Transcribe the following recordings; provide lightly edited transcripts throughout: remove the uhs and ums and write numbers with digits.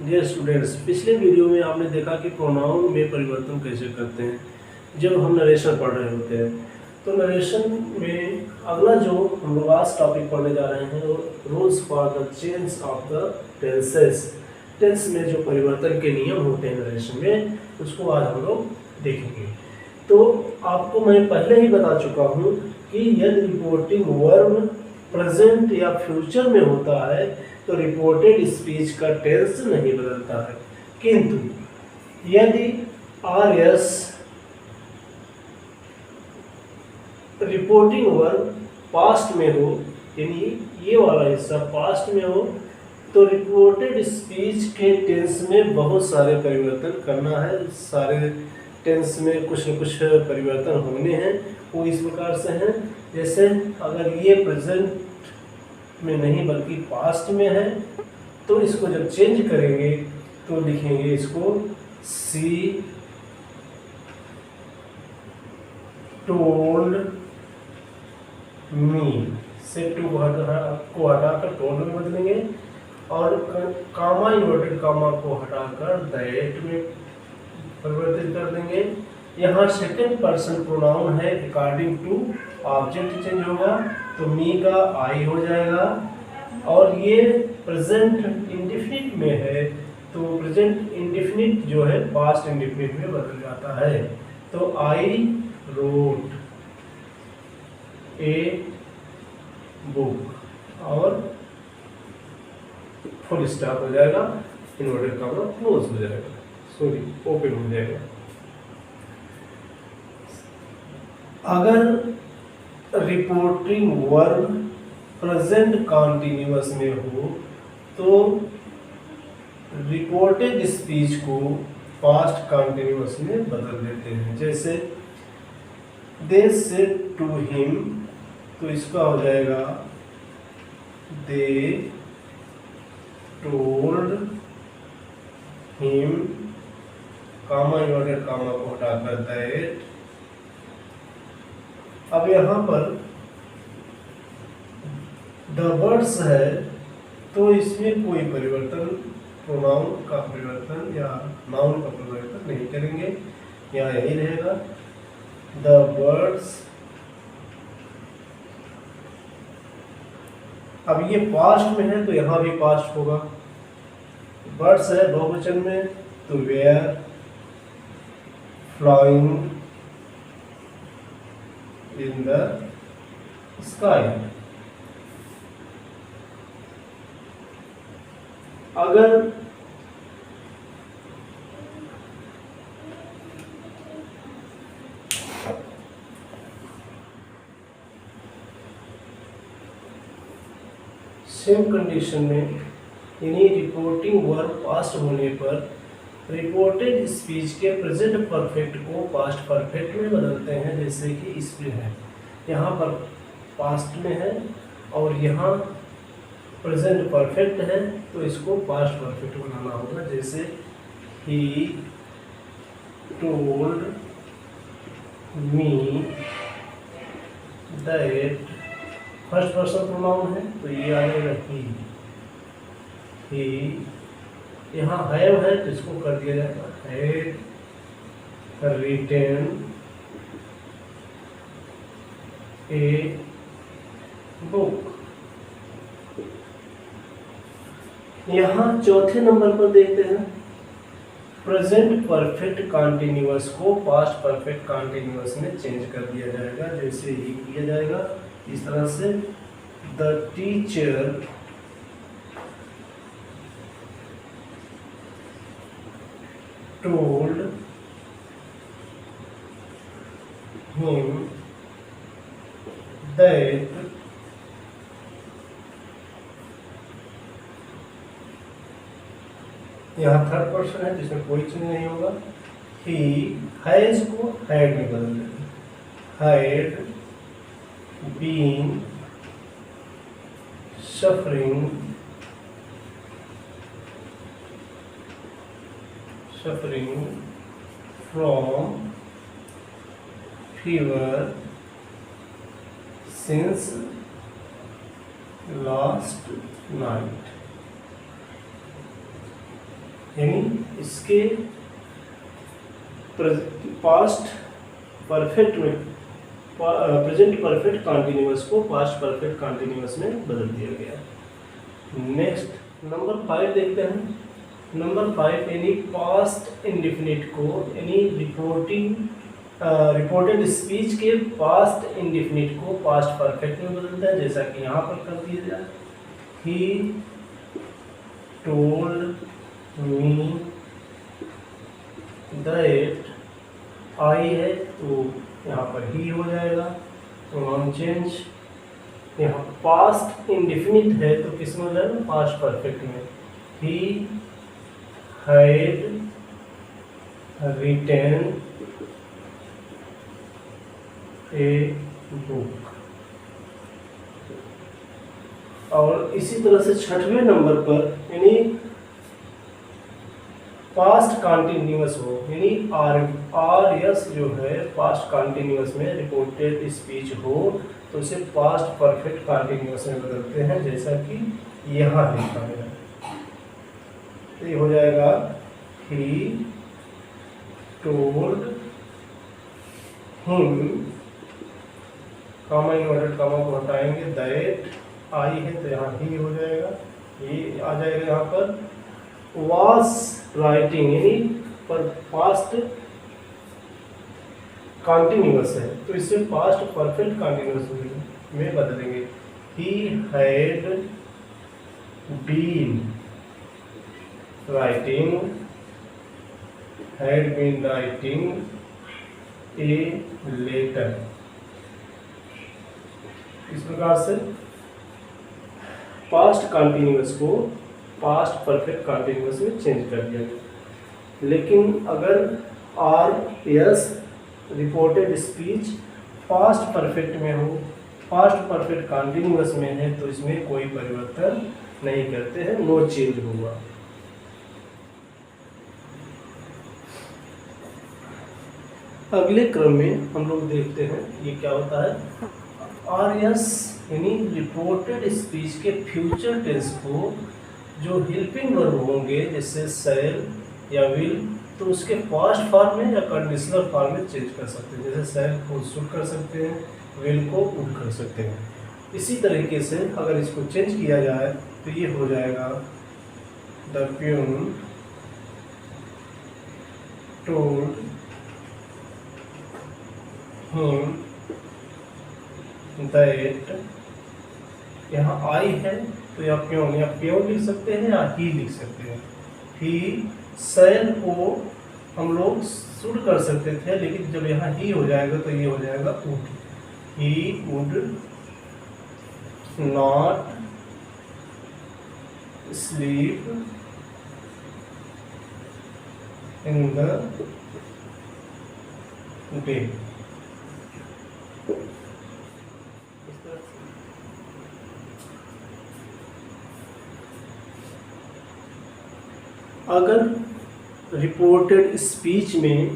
Dear students, पिछले video में आपने देखा कि प्रोनाउन में परिवर्तन कैसे करते हैं जब हम नरेशन पढ़ रहे होते हैं। तो नरेशन में अगला जो हम लोग आज टॉपिक पढ़ने जा रहे हैं वो rules for the change of the tenses. Tense में जो परिवर्तन के नियम होते हैं नरेशन में, उसको आज हम लोग देखेंगे। तो आपको मैं पहले ही बता चुका हूँ कि यदि रिपोर्टिंग वर्ब प्रेजेंट या फ्यूचर में होता है तो रिपोर्टेड स्पीच का टेंस नहीं बदलता है, किंतु यदि R S reporting verb past में हो, यानी ये वाला हिस्सा पास्ट में हो, तो रिपोर्टेड स्पीच के टेंस में बहुत सारे परिवर्तन करना है। सारे टेंस में कुछ न कुछ परिवर्तन होने हैं। वो इस प्रकार से हैं, जैसे अगर ये प्रेजेंट में नहीं बल्कि पास्ट में है तो इसको जब चेंज करेंगे तो लिखेंगे इसको सी टोल्ड मी, से टू को हटाकर टोल्ड में बदलेंगे और कामा इन्वर्टेड कामा को हटाकर दैट में परिवर्तित कर देंगे। यहाँ सेकंड पर्सन प्रोनाउन है, अकॉर्डिंग टू ऑब्जेक्ट चेंज होगा तो मी का आई हो जाएगा। और ये प्रेजेंट इंडेफिनिट में है तो प्रेजेंट इंडेफिनिट जो है पास्ट इंडेफिनिट में बदल जाता है। तो आई रोट ए बुक और फुल स्टॉप हो जाएगा, इन्वर्टेड कॉमा क्लोज हो जाएगा, सॉरी ओपन हो जाएगा। अगर रिपोर्टिंग वर्ब प्रेजेंट कॉन्टिन्यूअस में हो तो रिपोर्टेड स्पीच को पास्ट कॉन्टिन्यूअस में बदल देते हैं। जैसे दे सेड टू हिम, तो इसका हो जाएगा they told him, comma inverted comma को हटाकर दैट। अब यहाँ पर द वर्ड्स है तो इसमें कोई परिवर्तन, प्रोनाउन का परिवर्तन या नाउन का परिवर्तन नहीं करेंगे, यहाँ यही रहेगा द वर्ड्स। अब ये पास्ट में है तो यहाँ भी पास्ट होगा। बर्ड्स है बहुवचन में तो were flying in the sky. अगर सेम कंडीशन में यानी रिपोर्टिंग वर्ब पास्ट होने पर रिपोर्टेड स्पीच के प्रेजेंट परफेक्ट को पास्ट परफेक्ट में बदलते हैं, जैसे कि इसमें है, यहाँ पर पास्ट में है और यहाँ प्रेजेंट परफेक्ट है तो इसको पास्ट परफेक्ट बनाना होगा। जैसे ही told me that, first person pronoun है तो ये आएगा ही। यहाँ हैव है तो इसको कर दिया जाएगा हैड रिटेन ए बुक। यहाँ चौथे नंबर पर देखते हैं प्रेजेंट परफेक्ट कॉन्टिन्यूअस को पास्ट परफेक्ट कॉन्टिन्यूअस में चेंज कर दिया जाएगा। जैसे ही किया जाएगा इस तरह से the teacher told him that यहाँ थर्ड पर्सन है जिसमें कोई चीज नहीं होगा। ही हैज को हैड में बदल देंगे, had been suffering from fever since last night. यानी इसके पास्ट परफेक्ट में प्रेजेंट परफेक्ट कॉन्टिन्यूअस को पास्ट परफेक्ट कॉन्टिन्यूअस में बदल दिया गया। नेक्स्ट नंबर 5 देखते हैं। नंबर 5, यानी पास्ट इंडेफिनिट को यानी रिपोर्टेड स्पीच के पास्ट इंडेफिनिट को पास्ट परफेक्ट में बदलता है, जैसा कि यहाँ पर कर दिया जाए। ही टोल्ड मी दैट, आई है तो यहाँ पर ही हो जाएगा, प्रोनाउन चेंज। यहाँ पास्ट इंडेफिनिट है तो किस में हो जाएगा, पास्ट परफेक्ट में। He had retain a book. और इसी तरह से 6वें नंबर पर यानी पास्ट कॉन्टिन्यूअस हो, यानी आर यस जो है पास्ट कॉन्टिन्यूअस में रिपोर्टेड स्पीच हो तो उसे पास्ट परफेक्ट कॉन्टिन्यूअस में बदलते हैं, जैसा कि यहाँ लिखा है। तो ये हो जाएगा he told him, comma inverted comma को हटाएंगे, दैट आई है तो यहाँ ही हो जाएगा, ये आ जाएगा यहाँ पर। वाज राइटिंग यानी पर पास्ट कॉन्टिन्यूअस है तो इसे पास्ट परफेक्ट कॉन्टिन्यूअस में बदलेंगे। He had been writing, had been writing a letter. इस प्रकार से पास्ट कॉन्टिन्यूअस को पास्ट परफेक्ट कॉन्टिन्यूअस में चेंज कर दिया गया। लेकिन अगर आर यस रिपोर्टेड स्पीच पास्ट परफेक्ट में हो, पास्ट परफेक्ट कॉन्टिन्यूअस में है तो इसमें कोई परिवर्तन नहीं करते हैं, नो चेंज होगा। अगले क्रम में हम लोग देखते हैं ये क्या होता है। आर यस यानी रिपोर्टेड स्पीच के फ्यूचर टेंस को जो हेल्पिंग वर्ब होंगे जैसे शैल या विल, तो उसके पास्ट फॉर्म में या कंडीशनल फॉर्म में चेंज कर सकते हैं। जैसे शैल को शुड कर सकते हैं, विल को वुड कर सकते हैं। इसी तरीके से अगर इसको चेंज किया जाए तो ये हो जाएगा the peon told him that, यहाँ आई है तो या प्योन लिख सकते हैं या ही लिख सकते हैं। ही शैल को हम लोग शुड कर सकते थे, लेकिन जब यहाँ ही हो जाएगा तो ये हो जाएगा would. He would not sleep in the day. अगर रिपोर्टेड स्पीच में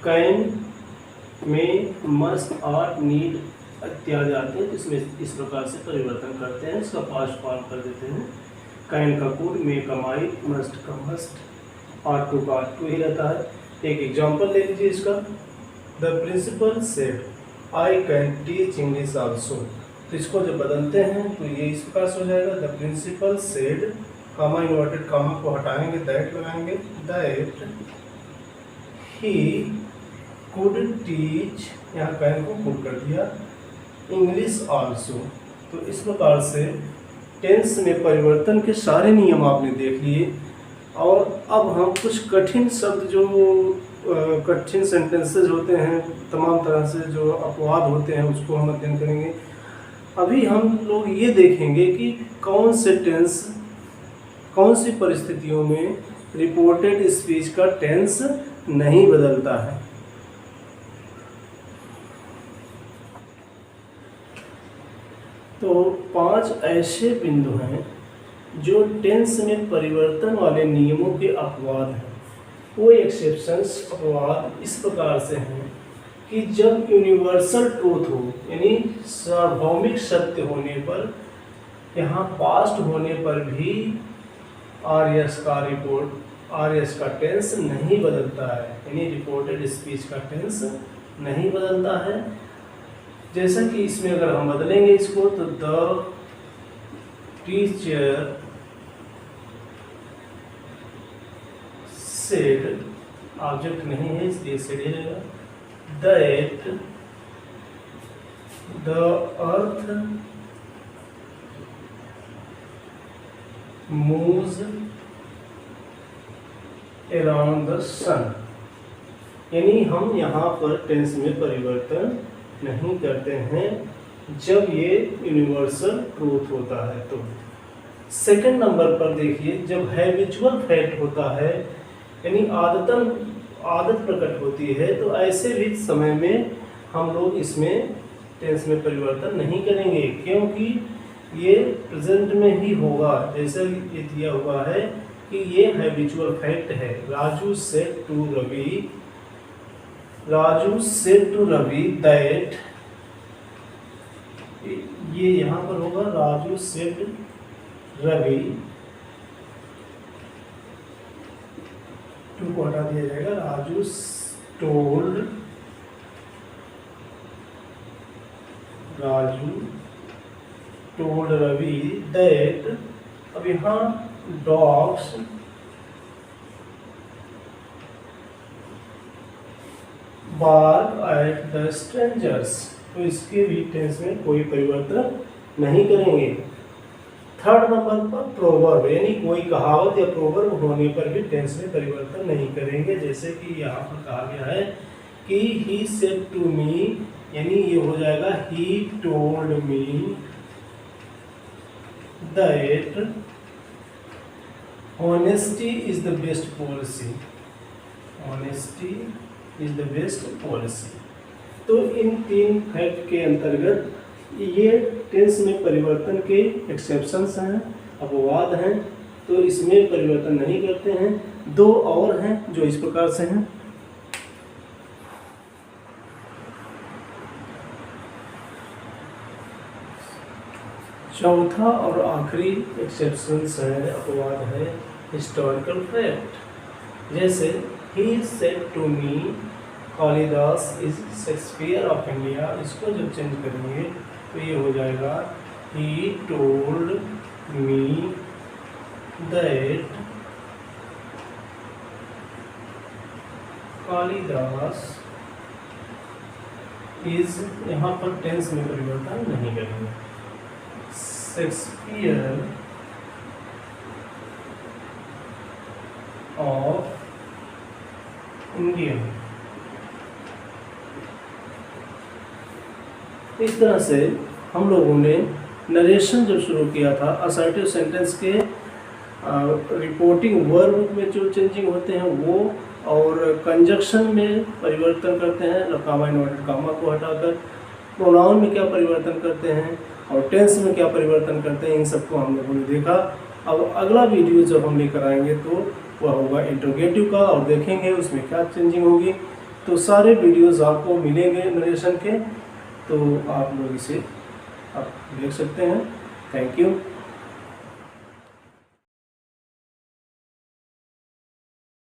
कैन में मस्ट आर नीड इत्यादि आते हैं तो इसमें इस प्रकार से परिवर्तन करते हैं, इसका पास्ट फॉर्म कर देते हैं। कैन का कुड, मे का माइट, मस्ट का मस्ट, आर टू का आर टू ही रहता है। एक एग्जांपल ले लीजिए इसका। The principal said I can teach English also. तो इसको जब बदलते हैं तो ये इस प्रकार से हो जाएगा the principal said, comma inverted comma को हटाएंगे, दैट लगाएंगे, दैट ही कुड टीच, यहाँ कैन को कुड कर दिया, इंग्लिश आल्सो। तो इस प्रकार से टेंस में परिवर्तन के सारे नियम आपने देख लिए। और अब हम कुछ कठिन शब्द जो कठिन सेंटेंसेस होते हैं, तमाम तरह से जो अपवाद होते हैं उसको हम अध्ययन करेंगे। अभी हम लोग ये देखेंगे कि कौन से टेंस कौन सी परिस्थितियों में रिपोर्टेड स्पीच का टेंस नहीं बदलता है। तो 5 ऐसे बिंदु हैं जो टेंस में परिवर्तन वाले नियमों के अपवाद हैं। वो एक्सेप्शंस अपवाद इस प्रकार से हैं कि जब यूनिवर्सल ट्रूथ हो, यानी सार्वभौमिक सत्य होने पर, यहाँ पास्ट होने पर भी आर एस का टेंस नहीं बदलता है, यानी रिपोर्टेड स्पीच का टेंस नहीं बदलता है। जैसा कि इसमें अगर हम बदलेंगे इसको तो द टीचर सेड, ऑब्जेक्ट नहीं है इसलिए सेड ही रहेगा, that the earth moves around the sun. यानी हम यहाँ पर टेंस में परिवर्तन नहीं करते हैं जब ये यूनिवर्सल ट्रूथ होता है। तो सेकंड नंबर पर देखिए, जब हैबिचुअल फैक्ट होता है यानी आदत प्रकट होती है, तो ऐसे भी समय में हम लोग इसमें टेंस में परिवर्तन नहीं करेंगे, क्योंकि ये प्रेजेंट में ही होगा। जैसे ये दिया हुआ है कि ये हैबिचुअल फैक्ट है, Raju said to Ravi that, ये यहाँ पर होगा राजू सेड रवि, टू को हटा दिया जाएगा, राजू टोल्ड रवि दैट। अब यहाँ dogs bark at the strangers, तो इसके भी टेंस में कोई परिवर्तन नहीं करेंगे। थर्ड नंबर पर प्रोवर्ब, यानी कोई कहावत या प्रोवर्ब होने पर भी टेंस में परिवर्तन नहीं करेंगे। जैसे कि यहाँ पर कहा गया है कि ही सेड टू मी, यानी ये हो जाएगा he told me that honesty is the best policy, honesty is the best policy. तो इन तीन फैक्ट के अंतर्गत ये टेंस में परिवर्तन के एक्सेप्शंस हैं, अपवाद हैं, तो इसमें परिवर्तन नहीं करते हैं। दो और हैं जो इस प्रकार से हैं। चौथा और आखिरी एक्सेप्शंस है, अपवाद है हिस्टोरिकल फैक्ट। जैसे he said to me Kalidas is Shakespeare of India, इसको जब चेंज करेंगे तो ये हो जाएगा he told me that Kalidas is, यहाँ पर टेंस में परिवर्तन नहीं करेंगे, शेक्सपियर ऑफ इंडिया। इस तरह से हम लोगों ने नरेशन जब शुरू किया था, असर्टिव सेंटेंस के रिपोर्टिंग वर्ब में जो चेंजिंग होते हैं वो, और कंजक्शन में परिवर्तन करते हैं कॉमा इन्वर्टेड कॉमा को हटाकर, प्रोनाउन में क्या परिवर्तन करते हैं और टेंस में क्या परिवर्तन करते हैं, इन सबको हम लोगों ने देखा। अब अगला वीडियो जब हम लेकर आएंगे तो वह होगा इंट्रोगेटिव का, और देखेंगे उसमें क्या चेंजिंग होगी। तो सारे वीडियोस आपको मिलेंगे नरेशन के, तो आप लोग इसे आप देख सकते हैं। Thank you.